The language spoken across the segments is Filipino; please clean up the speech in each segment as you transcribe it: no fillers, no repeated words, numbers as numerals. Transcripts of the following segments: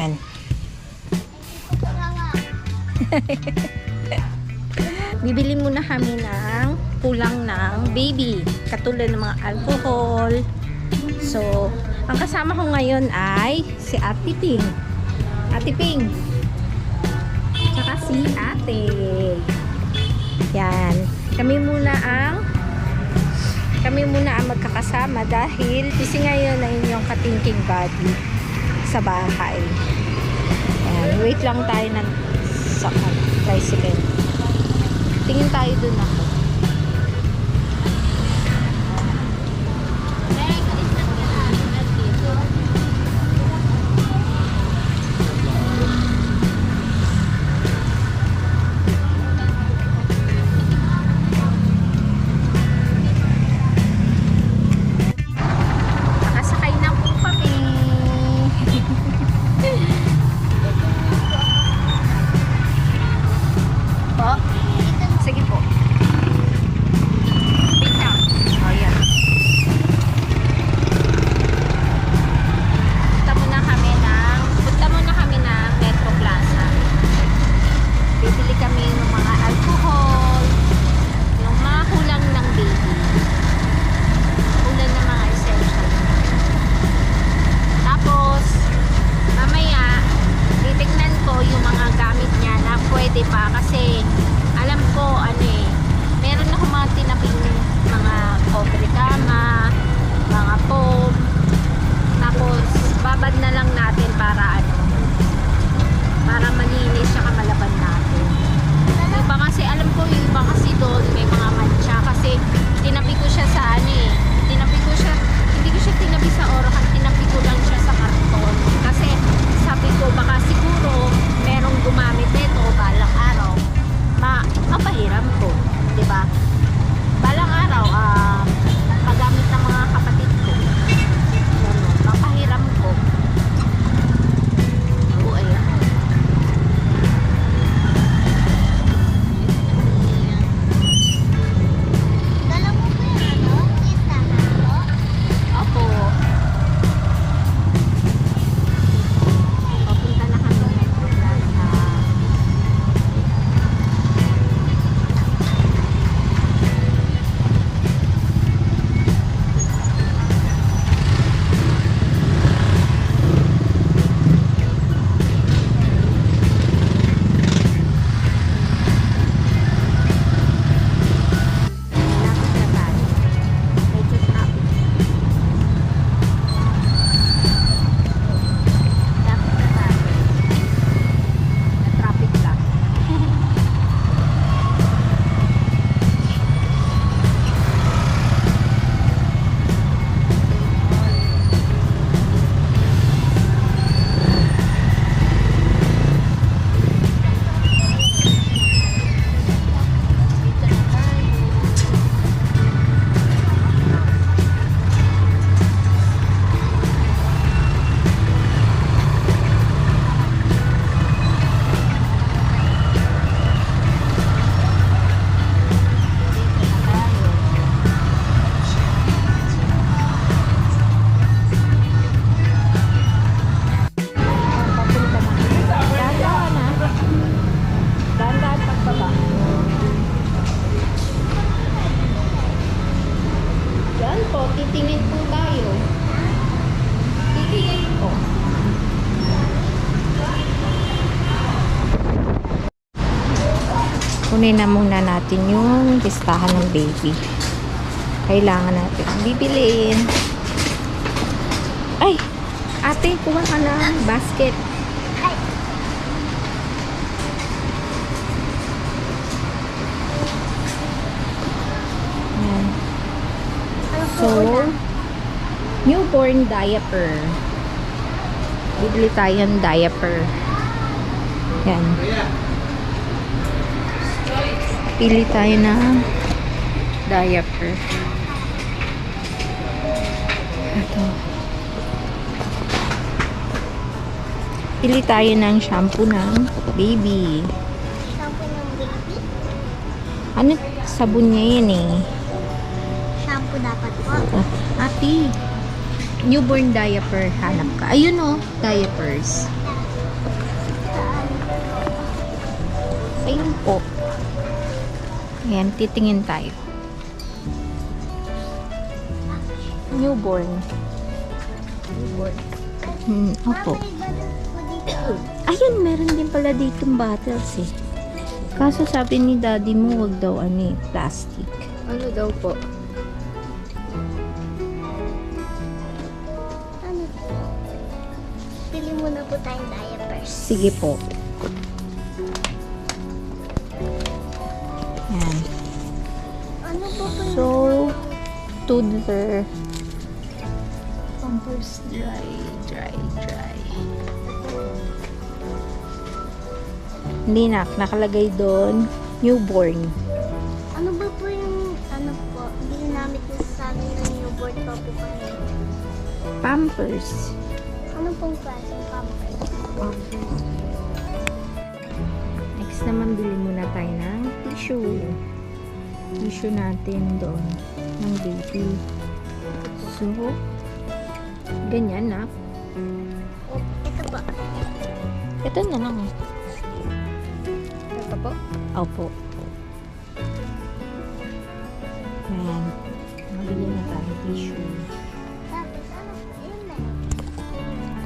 Yan. Bibili muna kami ng kulang ng baby. Katulad ng mga alcohol. So, ang kasama ko ngayon ay si Ate Ping. Ate Ping. Tsaka si Ate. Yan. Kami muna ang magkakasama dahil busy ngayon na inyong katingking body sa bahay. Yan. Wait lang tayo ng tricycle. Tingin tayo dun ako. Nakasakay na po kami. Po? Sige po. Wait lang. O, yan. Punta muna kami ng Metro Plaza. Bibili kami ng mga alcohol, yung mga kulang ng baby. Kulang ng mga essential. Tapos, mamaya, titignan ko yung mga gamit niya na pwede pa kasi alam ko, meron ako mga tinaping mga cover kama, mga foam. Tapos, babad na lang natin para para malinis siya kamalaban natin. Iba kasi, alam ko, yung iba kasi doon may mga mancha kasi tinabi ko siya sa tinabi ko siya, hindi ko siya tinabi sa orakan, tinabi ko lang siya sa karton. Kasi sabi ko, baka siguro merong gumamit nito balang araw, mapahiram ko, diba? Balang araw, magamit ng mga kapatid ko. Mapahiram ko. Oo, ayan. Dala mo po yung listahan po? Opo. Papunta na kami ng Metro Plaza. Lapit na tayo. Medyo traffic. Lapit na tayo. Na-traffic lang. Dito na tayo. Dahan-dahan pagbaba. Yan po, titingin po tayo. Titingin po. Kunin na muna natin yung listahan ng baby. Kailangan natin bibiliin. Ay! Ate, kuha ka ng basket. Yan. So, newborn diaper. Bibili tayo ng diaper. Yan. Pili tayo ng diaper. Ito. Pili tayo ng shampoo ng baby. Shampoo ng baby? Ano? Sabon niya yan eh. Shampoo dapat po. Ate, newborn diaper hanap ka. Ayun oh, diapers. Ayun po. Ayan, titingin tayo. Newborn. Opo. May balon po dito. Ayun, meron din pala ditong bottles eh. Kaso sabi ni daddy mo, wag daw plastic. Ano daw po? Ano po? Pili muna po tayong diapers. Sige po. Yan. Ano po po So, toddler. Pampers dry. Hindi nakalagay doon, newborn. Ano ba po yung, ano po, ginamit niyo sa amin ng newborn pa po kami? Pampers. Ano pong klaseng pampers? Next naman, bili muna tayo ng tissue. Tissue natin doon ng baby. So, ganyan na. Oh, ito po. Ito na lang. Ito po? Opo. Ayan. Mabili na tayo tissue. Tapos ano po, yun na.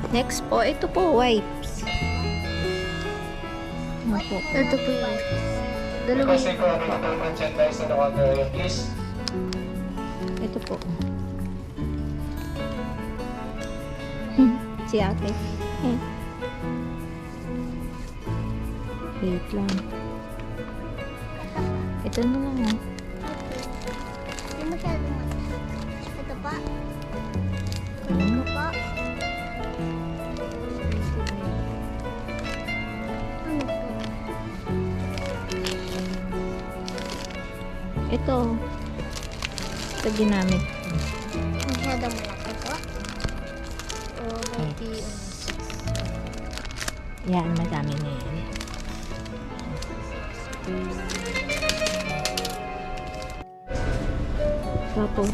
Next po, ito po, wipes. Opo. Ito po yun. Dalawa Kasi kung mag-merchandise na order, please. Ito po. Si ate. Wait lang. Ito na lang oh. Hindi masyado ito pa. Hmm. Ito pa. Ano po? Ito. Ito ginamit. Masyado malaki po. o maybe Yan, madami na yan. Tapos,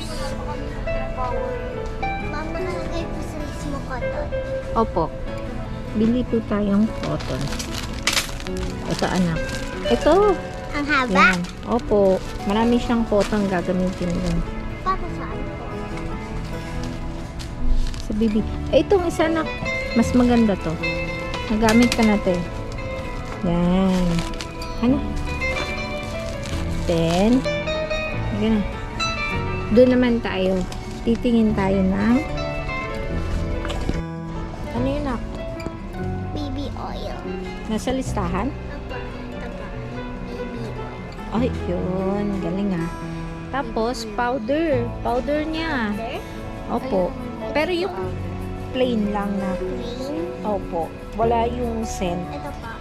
Ma'am, nakalagay po sa mismo cotton. opo. Bili po tayong cotton. Ito anak. Ito. Ang haba? Yan. Opo. Marami siyang cotton gagamitin yun. Para saan po? Sa bibi. Itong isa na mas maganda to. Nagamit ka na to eh. Yan. Ano? Then, ganun. Doon naman tayo. Titingin tayo ng ano yun nak? Baby oil. Nasa listahan? Apa, ito pa. Baby oil. Ay, yun. Galing ah. Tapos, powder. Powder niya. There? Opo. Pero yung plain lang na. Green. Opo. Wala yung scent. Ito pa.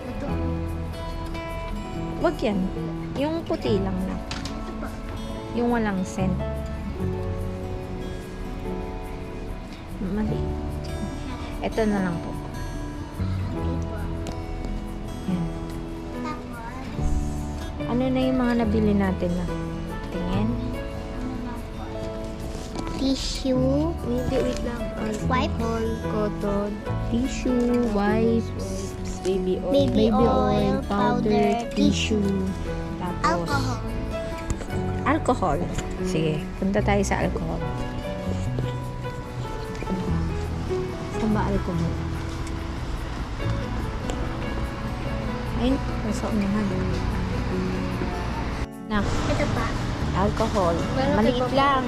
Ito. Wag yan. Yung puti lang na. Ito pa. Yung walang scent. Mali. Ito na lang po. Ito. Yan. Tapos, Ano na yung mga nabili natin na? Tingin. ano lang po? Tissue. hindi, wait lang. Wipe? Alcohol, cotton, Tissue, wipes, baby oil. Baby oil, powder, powder, tissue. Tapos, Alcohol. alcohol. Sige, punta tayo sa alcohol. Saan ba alcohol? Ayun, nasa unahan. Na, Ito pa. alcohol. Malaki Maliit pa po. lang.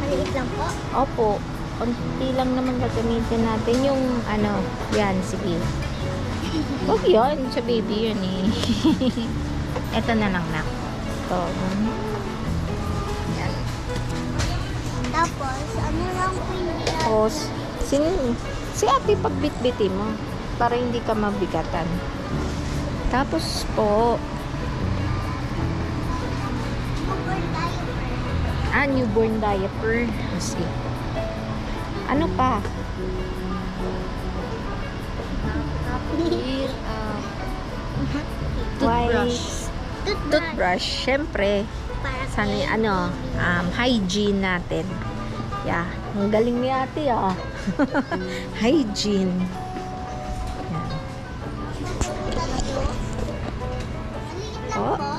Maliit lang po. Opo, konti lang naman gagamitin natin yung ano, yan, sige. Huwag yun, sa baby yun eh. Ito na lang na. Ito. Yan. Tapos, ano lang po yung Tapos, si ate pagbitbitin mo para hindi ka mabigatan. Tapos po, newborn diaper. Sige. Ano pa? Here, Wipes. Toothbrush. Syempre, Para sana kay ano, hygiene natin. Yeah, ang galing ni ate ah. Hygiene. Yan. lang Oh. po.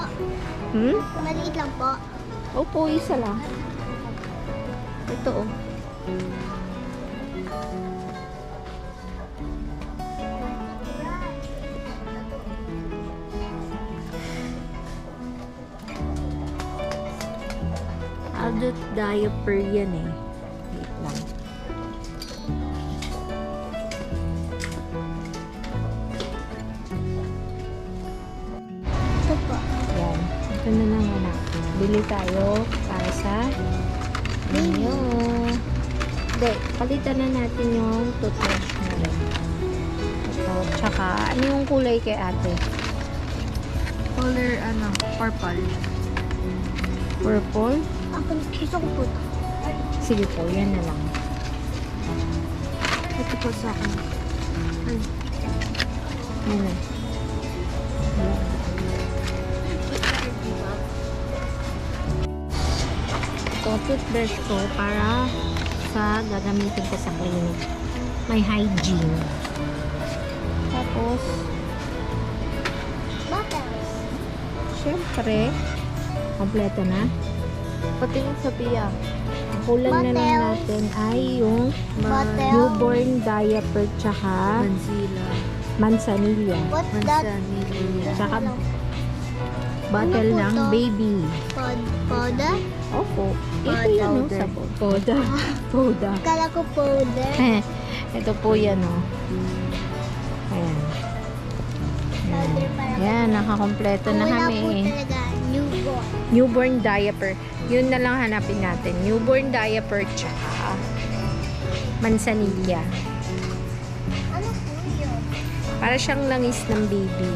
Hmm? Maliit lang po. Opo, isa lang. Ito oh. Adult diaper yan eh. Wait lang. Ito po. Yan. Ito na lang anak. Bili tayo para sa inyo. Hindi, palitan na natin yung toothbrush na rin. Ito, tsaka ano yung kulay kay ate? Color, purple. Purple? Ako, gusto ko po ito. Sige po, yan na lang. Ito po sa akin. Yan na. Yan. Ito, toothbrush ko para sa gagamitin ko sa clinic. May hygiene. Tapos, Bottles. syempre, kompleto na. Pati yung Sophia. Ang kulang na lang Bottles. natin ay yung Bottle. newborn diaper tsaka Manzila. manzanilla. What's that? Manzanilla. Tsaka bottle Ano po ng to? baby. Powder? Opo. Ito Powder. yan o. Sabon. Powder. Powder. Kala ko powder. Ito po yan o. Ayan. Powder para. Yan, nakakompleto na Wala po kami. talaga. Newborn. Newborn diaper. Yun na lang hanapin natin. Newborn diaper tsaka manzanilla. Ano po yun? Para siyang langis ng baby.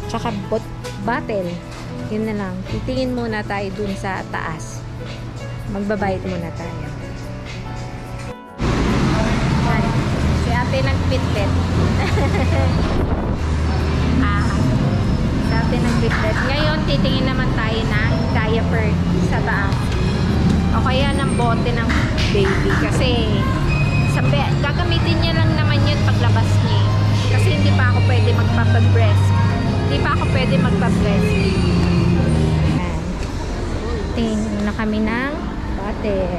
Tsaka bottle. Yun na lang. Titingin muna tayo dun sa taas. Magbabayad muna tayo. Yan. Si ate nagpitlet. Si ate nagpitlet. Ngayon, titingin naman tayo ng diaper sa taas. O kaya ng bote ng baby. Kasi gagamitin niya lang naman yun paglabas niya. Kasi hindi pa ako pwede magpapag-breast. Hindi pa ako pwede magpa-breast. Ayan. Tingin na kami ng bottle.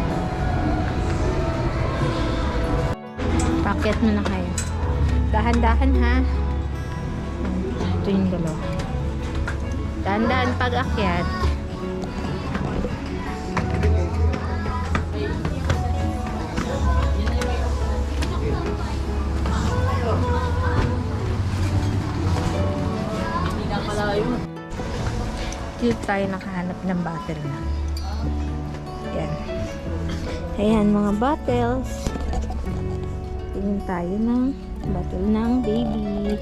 Packet mo na kayo. Dahan-dahan ha. Ito yung dalawa. Dahan-dahan pag-akyat. Dito tayo nakahanap ng bottle na. Ayan. Ayan, mga bottles. Tingin tayo ng bottle ng baby.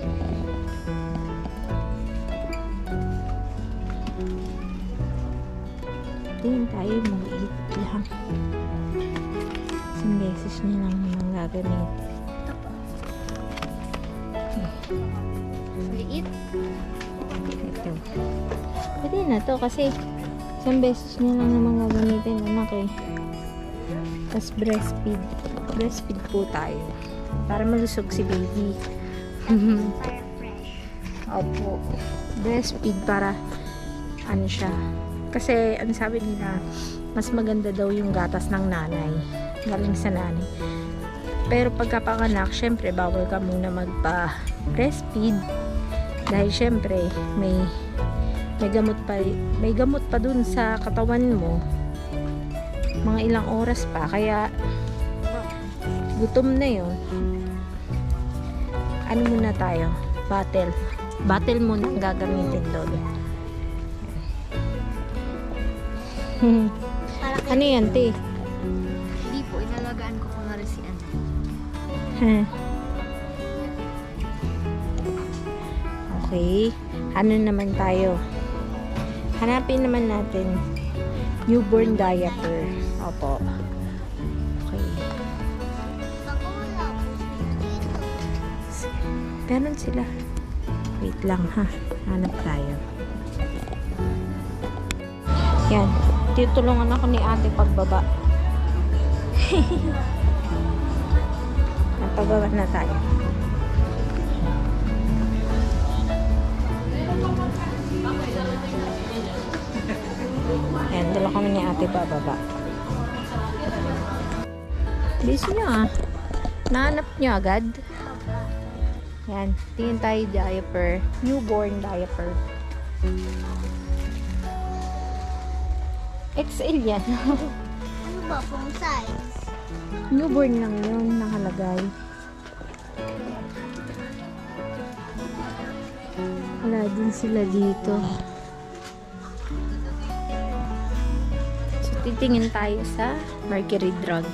Tingin tayo, maliit lang. Isang beses niya lang naman gagamit. Liit. Ito. Pwede na to kasi isang beses niya lang naman gagamitin, anak eh. Tapos breastfeed. Breastfeed po tayo. Para malusog si baby. Para fresh. Opo. Breastfeed para ano siya. Kasi ang sabi nila, mas maganda daw yung gatas ng nanay. Galing sa nanay. Pero pagkapanganak, syempre bawal ka muna magpa-breastfeed. Dahil syempre may gamot pa dun sa katawan mo. Mga ilang oras pa. Kaya gutom na yun. Ano muna tayo? Bottle. Bottle muna ang gagamitin doon. Para kay Ano yan, te? Hindi po, inalagaan ko pa nga rin si Anna. Okay. Ano naman tayo? Hanapin naman natin newborn diaper. Opo. Okay. Baka wala po dito. Meron sila. Wait lang ha. Hanap tayo. Yan. Tutulungan ako ni ate pagbaba. Pagbaba na tayo. Dala kami ni ate bababa. Busy nyo ah. Nahanap nyo agad. Yan. Tingin tayo diaper. Newborn diaper. XL yan. Ano ba pong size? Newborn lang yun nakalagay. Wala din sila dito. So, titingin tayo sa Mercury Drug.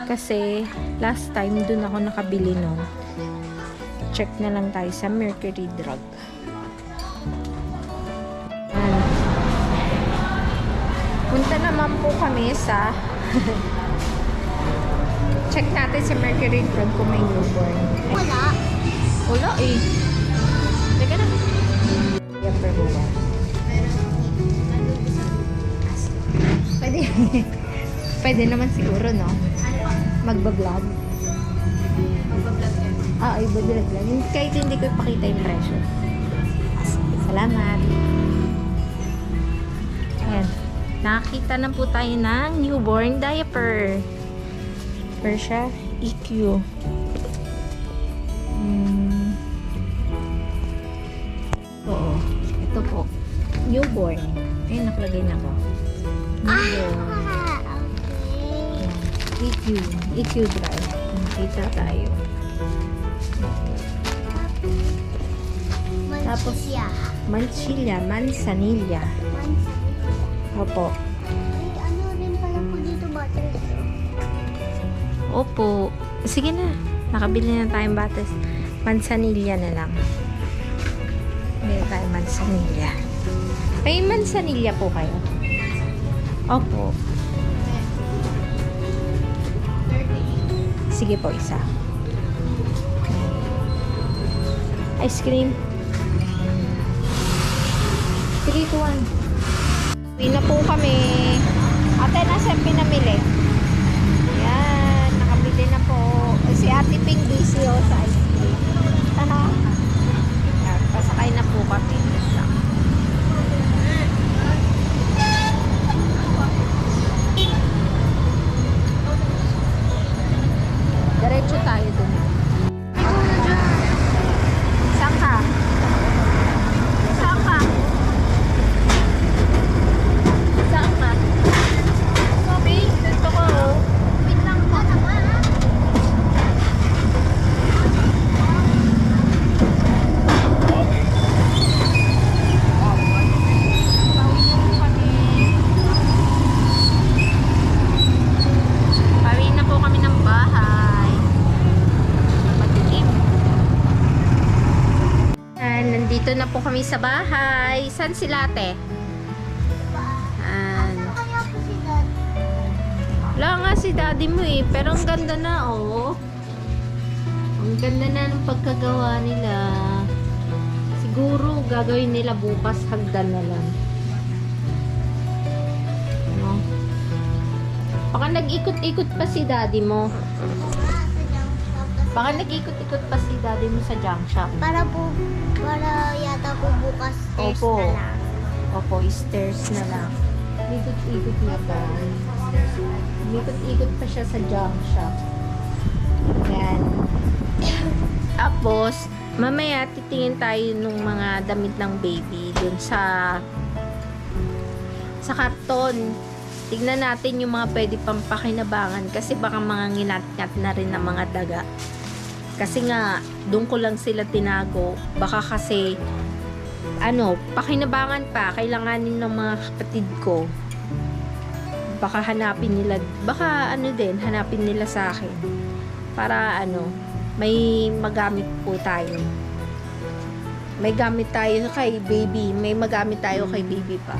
Kasi, last time dun ako nakabili nun. Check na lang tayo sa Mercury Drug. Ayan. Punta naman po kami sa check natin si Mercury Drug kung may newborn. Wala. Wala eh. Teka na. Diaper buwa. Pwede. Pwede naman siguro, no? Magbablog. Ah, ibablog lang. Kahit hindi ko ipakita yung presyo. Salamat. Ayan. Nakakita na po tayo ng newborn diaper. Persia EQ. Oo. Ito po. Newborn. Ayun, nakalagay na ko. Newborn. Okay. EQ. EQ drive. Nakita tayo. Tapos, Mansia. Manchilla. Manzanilla. Opo. Ay, ano rin pala po dito batteries? Opo. Sige na. Nakabili na tayong batas. Manzanilla na lang. Bili tayo manzanilla. May manzanilla po kayo? Opo. Sige po, isa. Ice cream. 3 to 1. Uwi na po kami. Ate, nasa pinamili? Ayan, nakabili na po. Si Ate Pink busy sa ice cream. Ayan, pasakay na po kami. Diretso tayo dun. Saan ka? Saan ka? Saan ka? Sabi, dito ko. Wait lang po naman. Pawi na po kami ng bahay. Madilim. Nandito na po kami sa bahay. Saan sila ate? Ano kaya po si Dad? Wala nga si daddy mo eh. Pero ang ganda na oh. Ang ganda na ng pagkagawa nila. Siguro gagawin nila bukas hagdan na lang. Ano? Baka nag-ikot-ikot pa si daddy mo. Baka nag-ikot-ikot pa si daddy mo sa junk shop. Para yata po bukas test Opo. na lang. Opo, stairs na lang. Ikot-ikot na ba? Ikot-ikot pa siya sa junk shop. Yan. Tapos, mamaya titingin tayo nung mga damit ng baby dun sa karton. Tignan natin yung mga pwede pang pakinabangan kasi baka mga nginat-ngat na rin ng mga daga. Kasi nga, doon ko lang sila tinago. Baka kasi, pakinabangan pa, kailanganin ng mga kapatid ko. Baka hanapin nila, hanapin nila sa akin. Para may magamit po tayo. May gamit tayo kay baby, may magamit tayo kay baby pa.